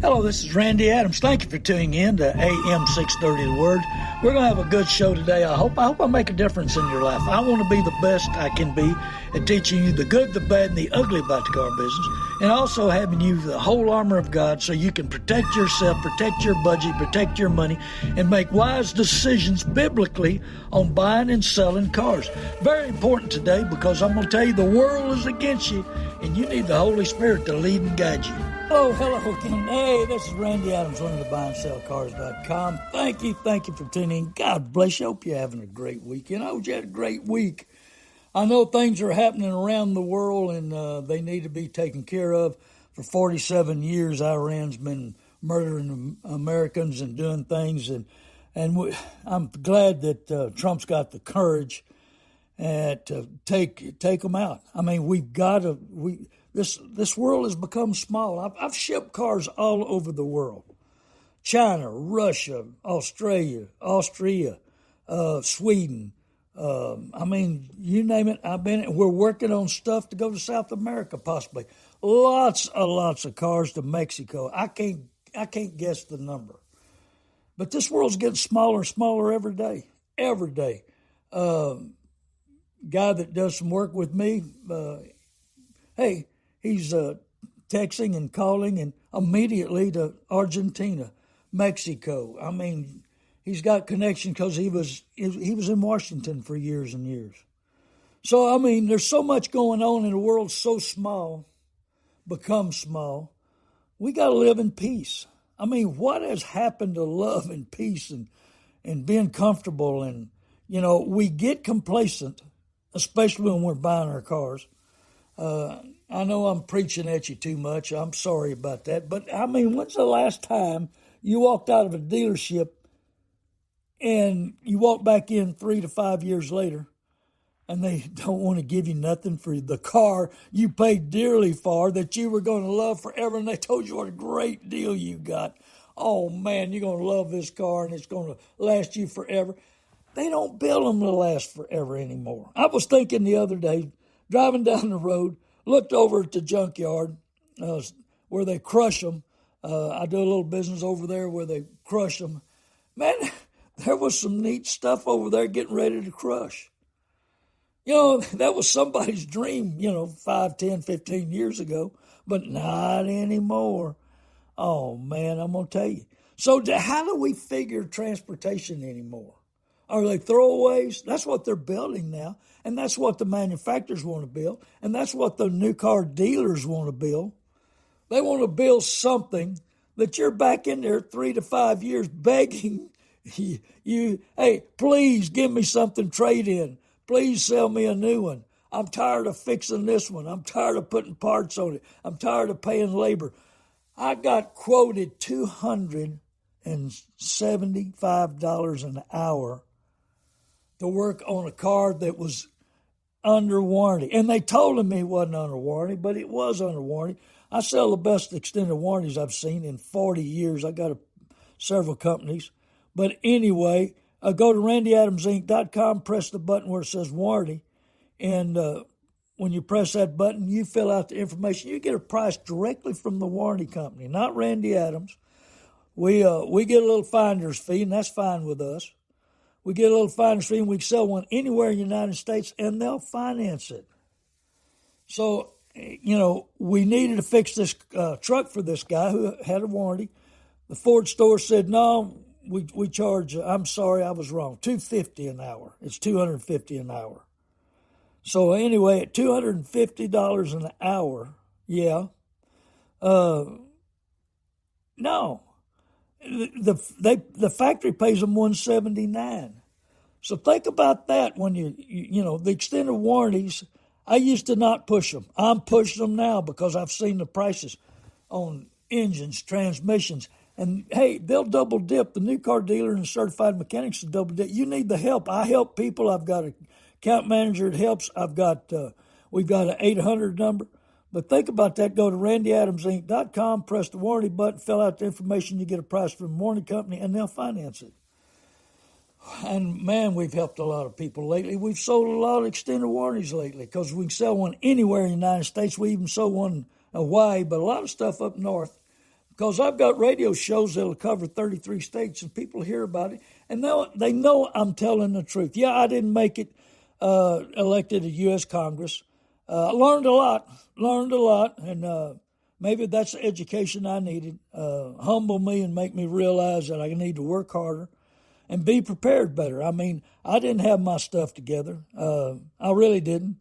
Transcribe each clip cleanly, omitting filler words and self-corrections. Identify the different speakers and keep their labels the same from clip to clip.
Speaker 1: Hello, this is Randy Adams. Thank you for tuning in to AM 630 The Word. We're going to have a good show today. I hope I make a difference in your life. I want to be the best I can be at teaching you the good, the bad, and the ugly about the car business, and also having you the whole armor of God so you can protect yourself, protect your budget, protect your money, and make wise decisions biblically on buying and selling cars. Very important today because I'm going to tell you the world is against you, and you need the Holy Spirit to lead and guide you. Hello again. Hey, this is Randy Adams, owner of buyandsellcars.com. Thank you for tuning in. God bless you. Hope you're having a great weekend. I hope you had a great week. I know things are happening around the world, and they need to be taken care of. For 47 years, Iran's been murdering Americans and doing things, and I'm glad that Trump's got the courage to take them out. I mean, we've got to. This world has become small. I've shipped cars all over the world: China, Russia, Australia, Austria, Sweden. I mean, you name it. We're working on stuff to go to South America, possibly. Lots of cars to Mexico. I can't guess the number, but this world's getting smaller and smaller every day. Every day. Guy that does some work with me. Hey. He's texting and calling and immediately to Argentina, Mexico. I mean, he's got connection because he was in Washington for years and years. So, I mean, there's so much going on in the world so small, become small. We got to live in peace. I mean, what has happened to love and peace and being comfortable? And, we get complacent, especially when we're buying our cars. I know I'm preaching at you too much. I'm sorry about that. But, I mean, when's the last time you walked out of a dealership and you walk back in 3 to 5 years later and they don't want to give you nothing for the car you paid dearly for that you were going to love forever, and they told you what a great deal you got? Oh, man, you're going to love this car and it's going to last you forever. They don't build them to last forever anymore. I was thinking the other day, driving down the road, looked over at the junkyard where they crush them. I do a little business over there where they crush them. Man, there was some neat stuff over there getting ready to crush. That was somebody's dream, 5, 10, 15 years ago, but not anymore. Oh, man, I'm going to tell you. So how do we figure transportation anymore? Are they throwaways? That's what they're building now, and that's what the manufacturers want to build, and that's what the new car dealers want to build. They want to build something that you're back in there 3 to 5 years begging you, hey, please give me something trade-in. Please sell me a new one. I'm tired of fixing this one. I'm tired of putting parts on it. I'm tired of paying labor. I got quoted $275 an hour to work on a car that was under warranty. And they told me it wasn't under warranty, but it was under warranty. I sell the best extended warranties I've seen in 40 years. I got several companies. But anyway, go to randyadamsinc.com, press the button where it says warranty, and when you press that button, you fill out the information. You get a price directly from the warranty company, not Randy Adams. We get a little finder's fee, and that's fine with us. We get a little finder's fee, and we can sell one anywhere in the United States, and they'll finance it. So, we needed to fix this truck for this guy who had a warranty. The Ford store said, no, we charge, I'm sorry, I was wrong, $250 an hour. It's $250 an hour. So anyway, at $250 an hour, yeah, no. The factory pays them $179. So think about that when the extended warranties. I used to not push them. I'm pushing them now because I've seen the prices on engines, transmissions, and hey, they'll double dip. The new car dealer and certified mechanics will double dip. You need the help. I help people. I've got an account manager that helps. We've got an 800 number. But think about that. Go to randyadamsinc.com, press the warranty button, fill out the information. You get a price from the warranty company, and they'll finance it. And, man, we've helped a lot of people lately. We've sold a lot of extended warranties lately because we can sell one anywhere in the United States. We even sold one in Hawaii, but a lot of stuff up north because I've got radio shows that'll cover 33 states, and people hear about it, and they know I'm telling the truth. Yeah, I didn't make it elected to U.S. Congress. I learned a lot, and maybe that's the education I needed. Humble me and make me realize that I need to work harder and be prepared better. I mean, I didn't have my stuff together. I really didn't.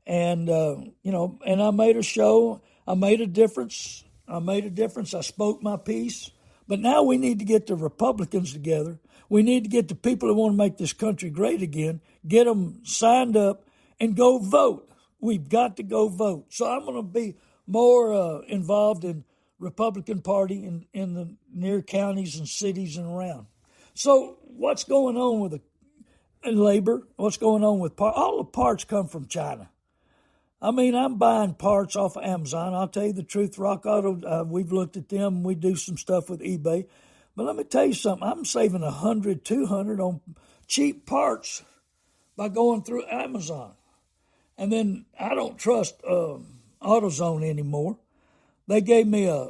Speaker 1: And, and I made a show. I made a difference. I spoke my piece. But now we need to get the Republicans together. We need to get the people who want to make this country great again, get them signed up and go vote. We've got to go vote. So I'm going to be more involved in Republican Party in the near counties and cities and around. So what's going on with labor? What's going on with parts? All the parts come from China. I mean, I'm buying parts off of Amazon. I'll tell you the truth, Rock Auto, we've looked at them. We do some stuff with eBay. But let me tell you something. I'm saving $100, $200 on cheap parts by going through Amazon. And then I don't trust AutoZone anymore. They gave me a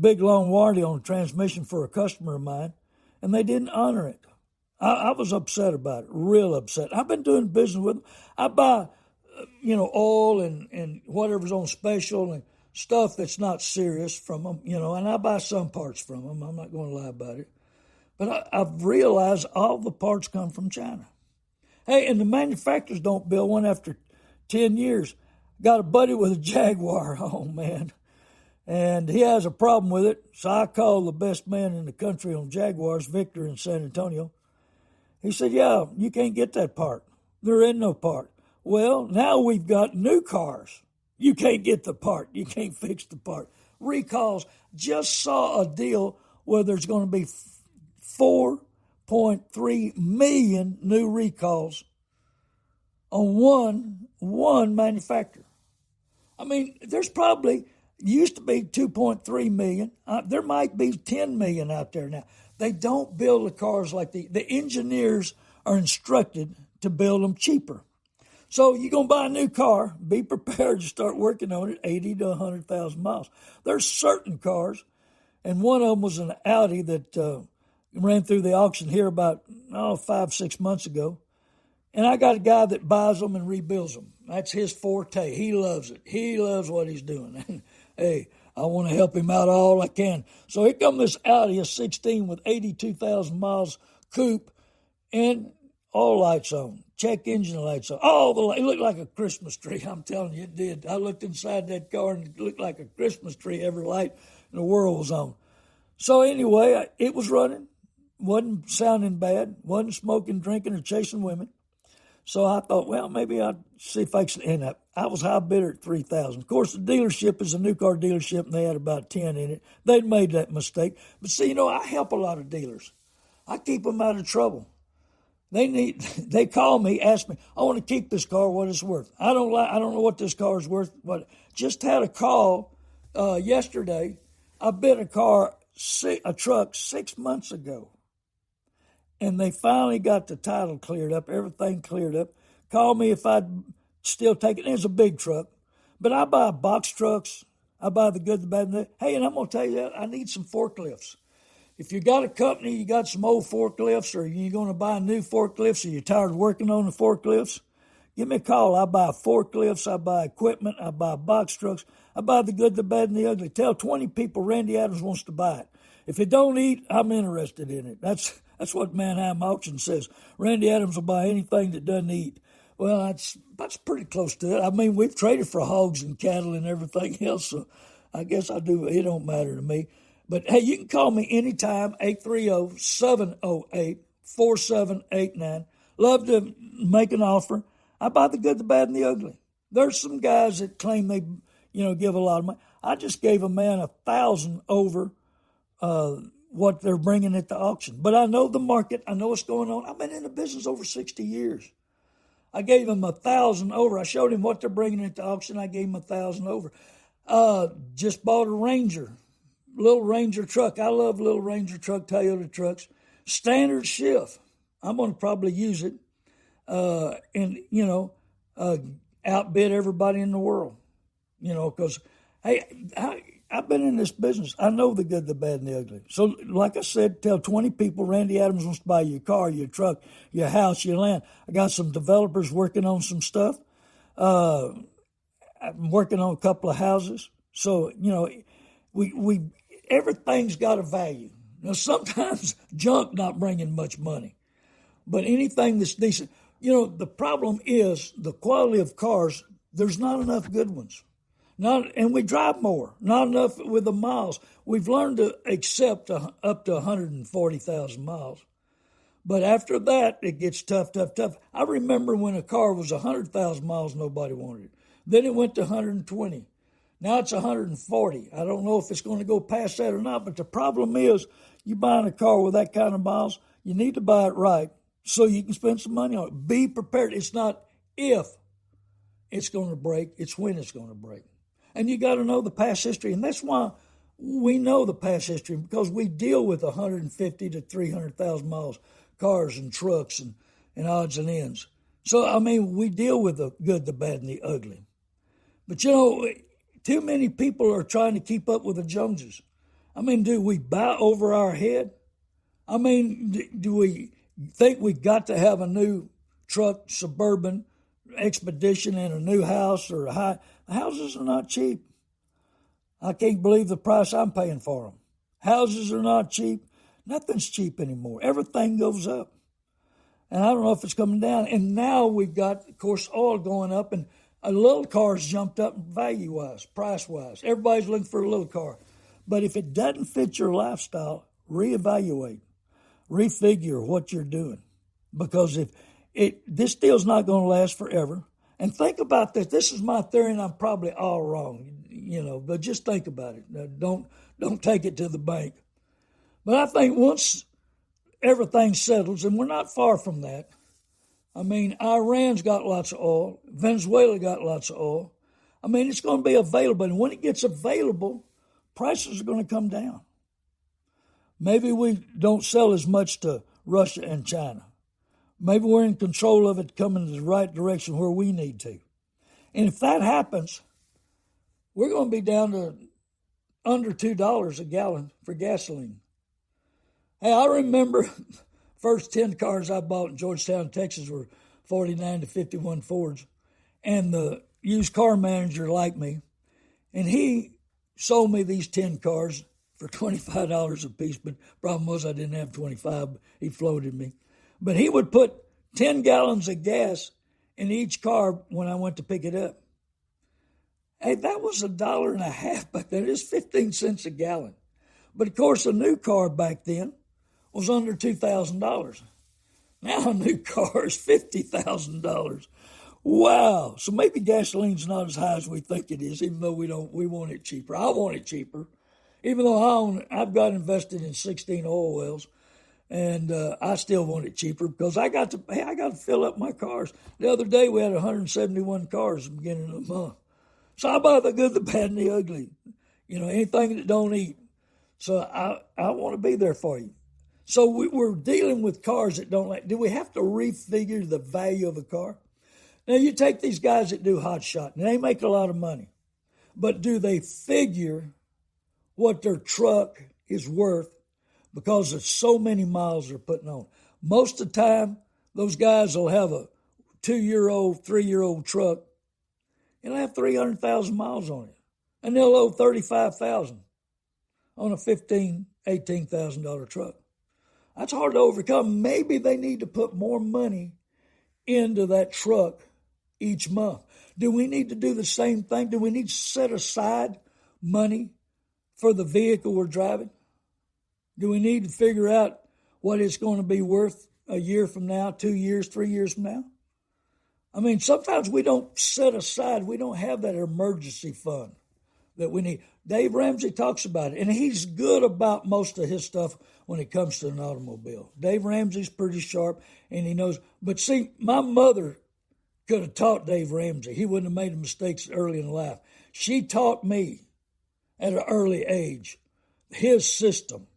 Speaker 1: big, long warranty on a transmission for a customer of mine, and they didn't honor it. I was upset about it, real upset. I've been doing business with them. I buy oil and whatever's on special and stuff that's not serious from them, and I buy some parts from them. I'm not going to lie about it. But I've realized all the parts come from China. Hey, and the manufacturers don't build one after 10 years. Got a buddy with a Jaguar, oh man, and he has a problem with it. So I called the best man in the country on Jaguars, Victor in San Antonio. He said, yeah, you can't get that part. There ain't no part. Well, now we've got new cars. You can't get the part. You can't fix the part. Recalls. Just saw a deal where there's going to be 4.3 million new recalls on one manufacturer. I mean, there's probably used to be 2.3 million. There might be 10 million out there now. They don't build the cars like the engineers are instructed to build them cheaper. So you're going to buy a new car, be prepared to start working on it 80 to 100,000 miles. There's certain cars, and one of them was an Audi that ran through the auction here about 5-6 months ago. And I got a guy that buys them and rebuilds them. That's his forte. He loves it. He loves what he's doing. And, hey, I want to help him out all I can. So here comes this Audi, a 16 with 82,000 miles coupe, and all lights on. Check engine lights on. All the lights. It looked like a Christmas tree. I'm telling you, it did. I looked inside that car and it looked like a Christmas tree. Every light in the world was on. So anyway, it was running. Wasn't sounding bad. Wasn't smoking, drinking, or chasing women. So I thought, well, maybe I'd see if I can end up. I was high bidder at $3,000. Of course, the dealership is a new car dealership, and they had about 10 in it. They'd made that mistake. But see, I help a lot of dealers. I keep them out of trouble. They call me, ask me, I want to keep this car, what it's worth. I don't know what this car is worth. But just had a call yesterday. I bid a truck 6 months ago. And they finally got the title cleared up, everything cleared up. Called me if I'd still take it. It's a big truck. But I buy box trucks. I buy the good, the bad, and the... Hey, and I'm going to tell you, I need some forklifts. If you got a company, you got some old forklifts, or you're going to buy new forklifts, or you're tired of working on the forklifts, give me a call. I buy forklifts, I buy equipment, I buy box trucks, I buy the good, the bad, and the ugly. Tell 20 people Randy Adams wants to buy it. If it don't eat, I'm interested in it. That's what Manheim Auction says. Randy Adams will buy anything that doesn't eat. Well, that's pretty close to it. I mean, we've traded for hogs and cattle and everything else, so I guess I do. It don't matter to me. But, hey, you can call me anytime, 830-708-4789. Love to make an offer. I buy the good, the bad, and the ugly. There's some guys that claim they, give a lot of money. I just gave a man $1,000 over what they're bringing at the auction. But I know the market. I know what's going on. I've been in the business over 60 years. I gave him $1,000 over. I showed him what they're bringing at the auction. I gave him $1,000 over. Just bought a Ranger. Little Ranger truck. I love little Ranger truck, Toyota trucks. Standard shift. I'm going to probably use it and outbid everybody in the world. Because, hey, I've I've been in this business. I know the good, the bad, and the ugly. So, like I said, tell 20 people Randy Adams wants to buy your car, your truck, your house, your land. I got some developers working on some stuff. I'm working on a couple of houses. So, we everything's got a value. Now, sometimes junk not bringing much money, but anything that's decent. The problem is the quality of cars. There's not enough good ones. And we drive more, not enough with the miles. We've learned to accept up to 140,000 miles. But after that, it gets tough. I remember when a car was 100,000 miles, nobody wanted it. Then it went to 120. Now it's 140. I don't know if it's going to go past that or not, but the problem is you buying a car with that kind of miles, you need to buy it right so you can spend some money on it. Be prepared. It's not if it's going to break, it's when it's going to break. And you got to know the past history. And that's why we know the past history, because we deal with 150 to 300,000 miles cars and trucks and odds and ends. So, we deal with the good, the bad, and the ugly. But, too many people are trying to keep up with the Joneses. Do we buy over our head? Do we think we got to have a new truck, Suburban, Expedition, and a new house or a high? Houses are not cheap. I can't believe the price I'm paying for them. Houses are not cheap. Nothing's cheap anymore. Everything goes up. And I don't know if it's coming down. And now we've got, of course, oil going up, and a little car's jumped up value-wise, price-wise. Everybody's looking for a little car. But if it doesn't fit your lifestyle, reevaluate, refigure what you're doing. Because this deal's not going to last forever. And think about this. This is my theory, and I'm probably all wrong, but just think about it. Don't take it to the bank. But I think once everything settles, and we're not far from that. Iran's got lots of oil. Venezuela got lots of oil. It's going to be available. And when it gets available, prices are going to come down. Maybe we don't sell as much to Russia and China. Maybe we're in control of it coming in the right direction where we need to. And if that happens, we're going to be down to under $2 a gallon for gasoline. Hey, I remember first 10 cars I bought in Georgetown, Texas were 49 to 51 Fords. And the used car manager liked me. And he sold me these 10 cars for $25 a piece. But the problem was I didn't have 25. He floated me. But he would put 10 gallons of gas in each car when I went to pick it up. Hey, that was $1.50 back then. It was 15 cents a gallon. But, of course, a new car back then was under $2,000. Now a new car is $50,000. Wow. So maybe gasoline's not as high as we think it is, even though we want it cheaper. I want it cheaper. Even though I've got invested in 16 oil wells. And I still want it cheaper because I got to fill up my cars. The other day we had 171 cars at the beginning of the month. So I buy the good, the bad, and the ugly. Anything that don't eat. So I want to be there for you. So we're dealing with cars that don't do we have to refigure the value of a car? Now you take these guys that do hot shot and they make a lot of money. But do they figure what their truck is worth? Because of so many miles they're putting on. Most of the time, those guys will have a 2-year-old, 3-year-old truck. It'll have 300,000 miles on it. And they'll owe $35,000 on a $15,000, $18,000 truck. That's hard to overcome. Maybe they need to put more money into that truck each month. Do we need to do the same thing? Do we need to set aside money for the vehicle we're driving? Do we need to figure out what it's going to be worth a year from now, 2 years, 3 years from now? Sometimes we don't set aside, we don't have that emergency fund that we need. Dave Ramsey talks about it, and he's good about most of his stuff when it comes to an automobile. Dave Ramsey's pretty sharp, and he knows. But see, my mother could have taught Dave Ramsey. He wouldn't have made mistakes early in life. She taught me at an early age his system.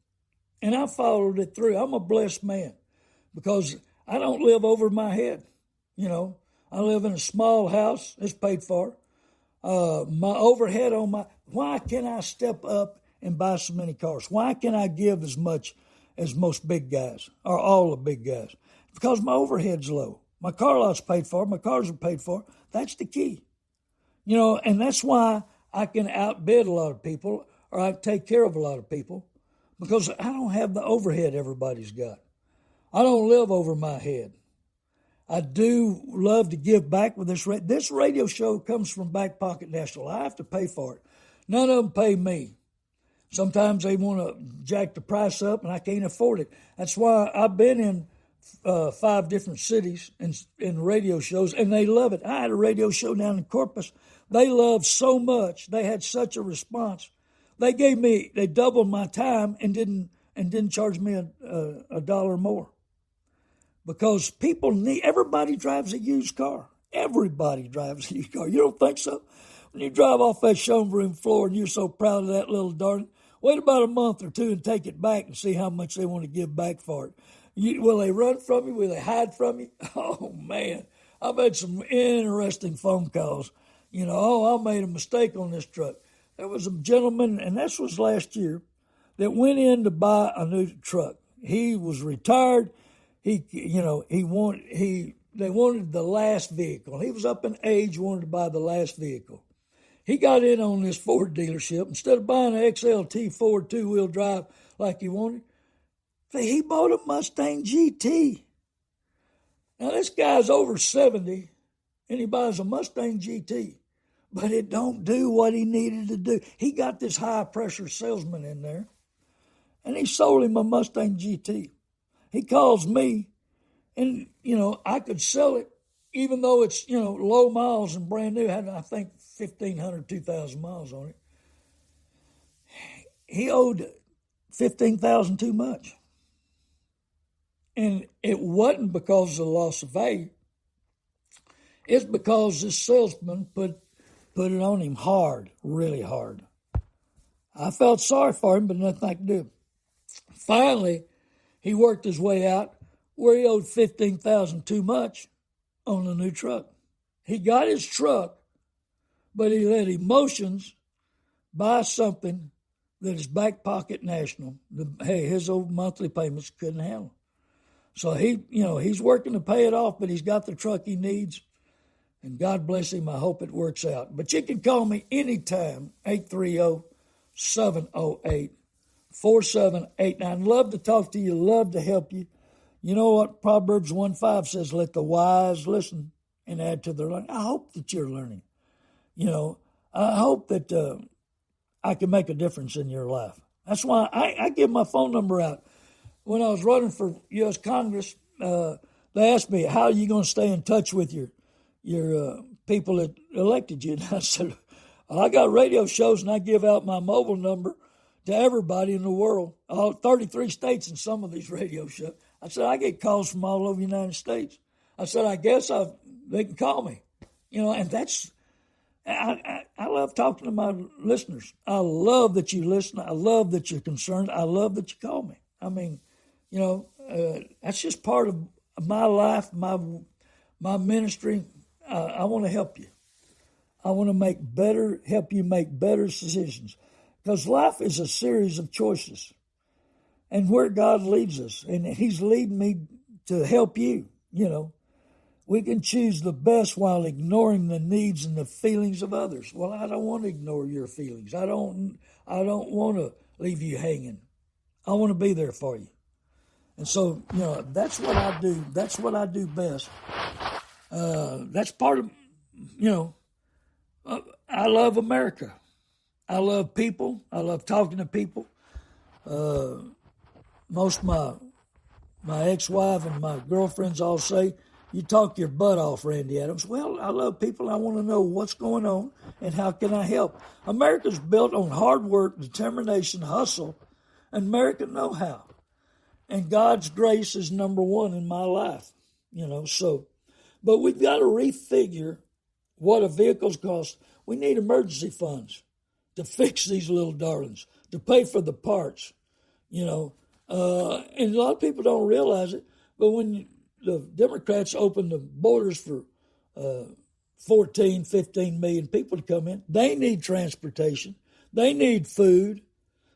Speaker 1: And I followed it through. I'm a blessed man because I don't live over my head. I live in a small house. It's paid for. My overhead on my why can I step up and buy so many cars? Why can I give as much as most big guys, or all the big guys? Because my overhead's low. My car lot's paid for. My cars are paid for. That's the key. And that's why I can outbid a lot of people, or I can take care of a lot of people, because I don't have the overhead everybody's got. I don't live over my head. I do love to give back with this. This radio show comes from Back Pocket National. I have to pay for it. None of them pay me. Sometimes they want to jack the price up, and I can't afford it. That's why I've been in 5 different cities in radio shows, and they love it. I had a radio show down in Corpus. They loved so much. They had such a response. They doubled my time and didn't charge me a dollar more. Because everybody drives a used car. Everybody drives a used car. You don't think so? When you drive off that showroom room floor and you're so proud of that little darling, wait about a month or two and take it back and see how much they want to give back for it. Will they run from you? Will they hide from you? Oh, man. I've had some interesting phone calls. I made a mistake on this truck. There was a gentleman, and this was last year, that went in to buy a new truck. He was retired. They wanted the last vehicle. He was up in age, wanted to buy the last vehicle. He got in on this Ford dealership. Instead of buying an XLT Ford 2-wheel drive like he wanted, he bought a Mustang GT. Now, this guy's over 70, and he buys a Mustang GT, but it don't do what he needed to do. He got this high-pressure salesman in there, and he sold him a Mustang GT. He calls me, and, I could sell it, even though it's, low miles and brand new. Had, I think, 1,500, 2,000 miles on it. He owed $15,000 too much. And it wasn't because of the loss of value. It's because this salesman put it on him hard, really hard. I felt sorry for him, but nothing I could do. Finally, he worked his way out where he owed $15,000 too much on the new truck. He got his truck, but he let emotions buy something that his Back Pocket National, his old monthly payments couldn't handle. So he's working to pay it off, but he's got the truck he needs, and God bless him. I hope it works out. But you can call me anytime, 830-708-4789. Love to talk to you, love to help you. You know what Proverbs 1:5 says, let the wise listen and add to their learning. I hope that you're learning. I hope that I can make a difference in your life. That's why I give my phone number out. When I was running for U.S. Congress, they asked me, how are you going to stay in touch with your people that elected you? And I said, I got radio shows, and I give out my mobile number to everybody in the world, all 33 states in some of these radio shows. I said, I get calls from all over the United States. I said, I guess they can call me. And that's, I love talking to my listeners. I love that you listen. I love that you're concerned. I love that you call me. I mean, that's just part of my life, my ministry. I want to help you. I want to help you make better decisions, because life is a series of choices, and where God leads us, and He's leading me to help you. We can choose the best while ignoring the needs and the feelings of others. Well, I don't want to ignore your feelings. I don't want to leave you hanging. I want to be there for you. And so, that's what I do. That's what I do best. That's part of, I love America. I love people. I love talking to people. Most of my ex-wife and my girlfriends all say, you talk your butt off, Randy Adams. Well, I love people. I want to know what's going on and how can I help. America's built on hard work, determination, hustle, and American know-how. And God's grace is number one in my life, But we've got to refigure what a vehicle's cost. We need emergency funds to fix these little darlings, to pay for the parts, and a lot of people don't realize it, but when the Democrats opened the borders for 14, 15 million people to come in, they need transportation. They need food.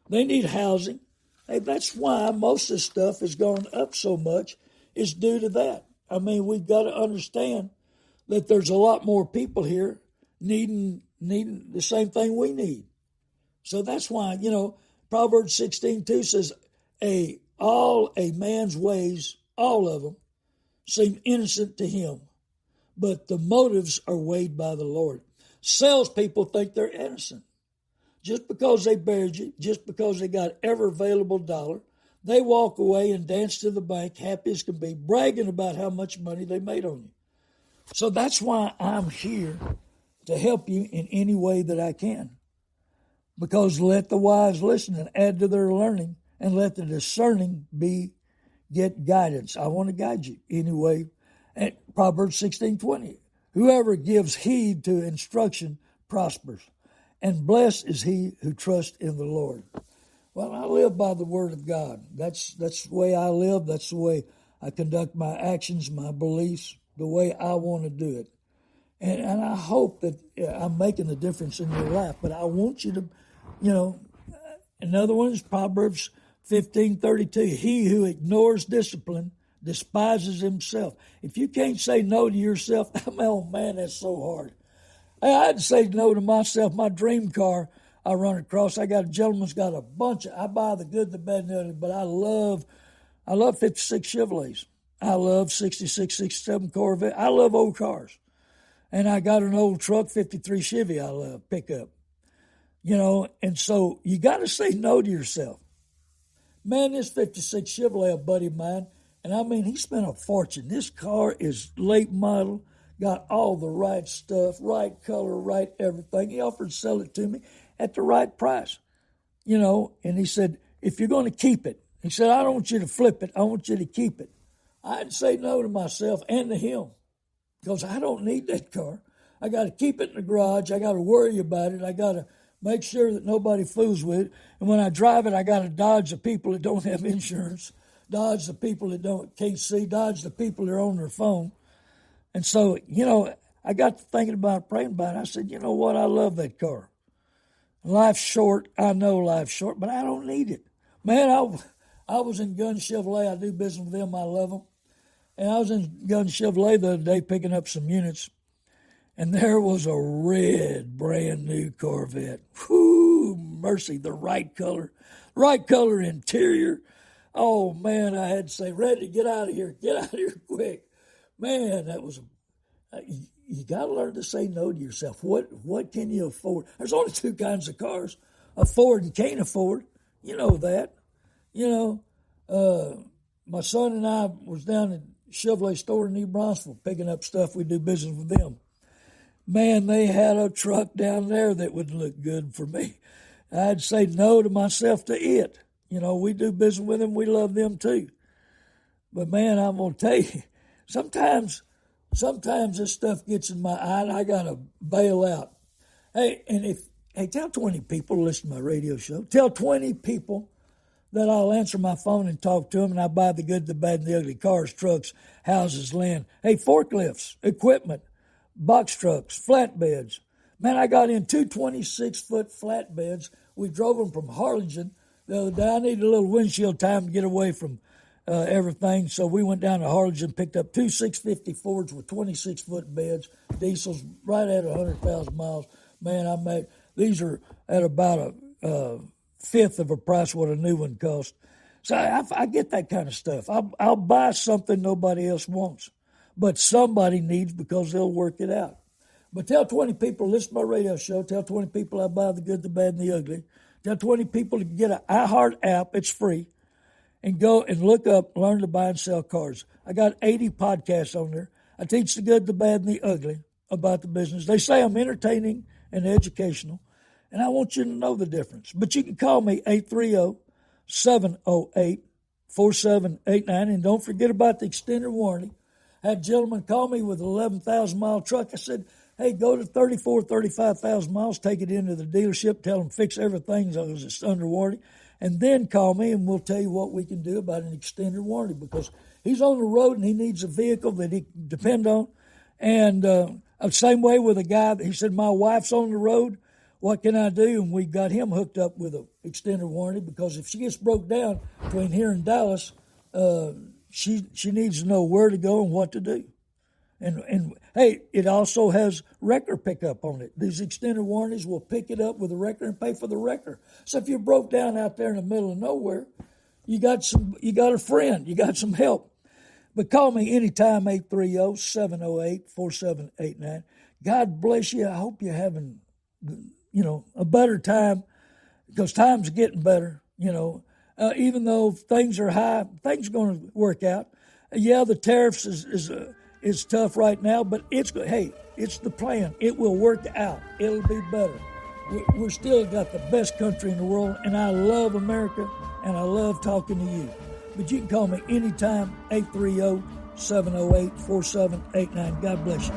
Speaker 1: They need housing. Hey, that's why most of this stuff has gone up so much, is due to that. I mean, we've got to understand that there's a lot more people here needing the same thing we need. So that's why, Proverbs 16:2 says, all a man's ways, all of them, seem innocent to him, but the motives are weighed by the Lord. Salespeople think they're innocent. Just because they buried you, just because they got every available dollar, they walk away and dance to the bank, happy as can be, bragging about how much money they made on you. So that's why I'm here, to help you in any way that I can. Because let the wise listen and add to their learning, and let the discerning get guidance. I want to guide you anyway. At Proverbs 16:20, whoever gives heed to instruction prospers, and blessed is he who trusts in the Lord. Well, I live by the word of God. That's the way I live. That's the way I conduct my actions, my beliefs, the way I want to do it. And I hope that I'm making a difference in your life. But I want you to, another one is Proverbs 15:32. He who ignores discipline despises himself. If you can't say no to yourself, oh man, that's so hard. I had to say no to myself. My dream car I run across, I got a gentleman's got a bunch of, I buy the good, the bad, and the ugly, but I love 56 Chevrolets. I love 66, 67 Corvette. I love old cars. And I got an old truck, 53 Chevy I love, pickup. And so you got to say no to yourself. Man, this 56 Chevrolet, a buddy of mine, and I mean, he spent a fortune. This car is late model, got all the right stuff, right color, right everything. He offered to sell it to me at the right price, and he said, if you're going to keep it, he said, I don't want you to flip it. I want you to keep it. I had to say no to myself and to him, because I don't need that car. I got to keep it in the garage. I got to worry about it. I got to make sure that nobody fools with it. And when I drive it, I got to dodge the people that don't have insurance, dodge the people that can't see, dodge the people that are on their phone. And so, I got to thinking about it, praying about it. I said, you know what? I love that car. Life's short. I know life's short, but I don't need it. Man, I was in Gun Chevrolet. I do business with them. I love them. And I was in Gun Chevrolet the other day picking up some units, and there was a red, brand new Corvette. Whoo, mercy, the right color interior. Oh, man, I had to say, Randy, get out of here quick. Man, that was, you got to learn to say no to yourself. What can you afford? There's only two kinds of cars, afford and can't afford. You know that. My son and I was down at Chevrolet store in New Brunswick picking up stuff. We do business with them. Man, they had a truck down there that would look good for me. I'd say no to myself to it. We do business with them. We love them too. But man, I'm going to tell you, sometimes this stuff gets in my eye and I got to bail out. Hey, tell 20 people to listen to my radio show. Tell 20 people that I'll answer my phone and talk to them, and I buy the good, the bad, and the ugly, cars, trucks, houses, land. Hey, forklifts, equipment, box trucks, flatbeds. Man, I got in two 26-foot flatbeds. We drove them from Harlingen the other day. I needed a little windshield time to get away from everything, so we went down to Harlingen, picked up two 650 Fords with 26-foot beds, diesels right at 100,000 miles. Man, these are at about a fifth of a price what a new one costs. So I get that kind of stuff. I'll buy something nobody else wants, but somebody needs because they'll work it out. But tell 20 people, listen to my radio show. Tell 20 people I buy the good, the bad, and the ugly. Tell 20 people to get an iHeart app. It's free. And go and look up, learn to buy and sell cars. I got 80 podcasts on there. I teach the good, the bad, and the ugly about the business. They say I'm entertaining and educational, and I want you to know the difference. But you can call me 830-708-4789, and don't forget about the extended warranty. I had a gentleman call me with an 11,000-mile truck. I said, hey, go to 35,000 miles, take it into the dealership, tell them fix everything because it's under warranty, and then call me and we'll tell you what we can do about an extended warranty, because he's on the road and he needs a vehicle that he can depend on. And same way with a guy, he said, my wife's on the road. what can I do? And we got him hooked up with an extended warranty, because if she gets broke down between here and Dallas, she needs to know where to go and what to do. And hey, it also has wrecker pickup on it. These extended warranties will pick it up with a wrecker and pay for the wrecker. So if you're broke down out there in the middle of nowhere, you got a friend, you got some help. But call me anytime, 830-708-4789. God bless you. I hope you're having, a better time, because time's getting better, even though things are high, things are going to work out. Yeah, the tariffs is tough right now, but it's the plan. It will work out. It'll be better. We're still got the best country in the world, and I love America, and I love talking to you. But you can call me anytime, 830-708-4789. God bless you.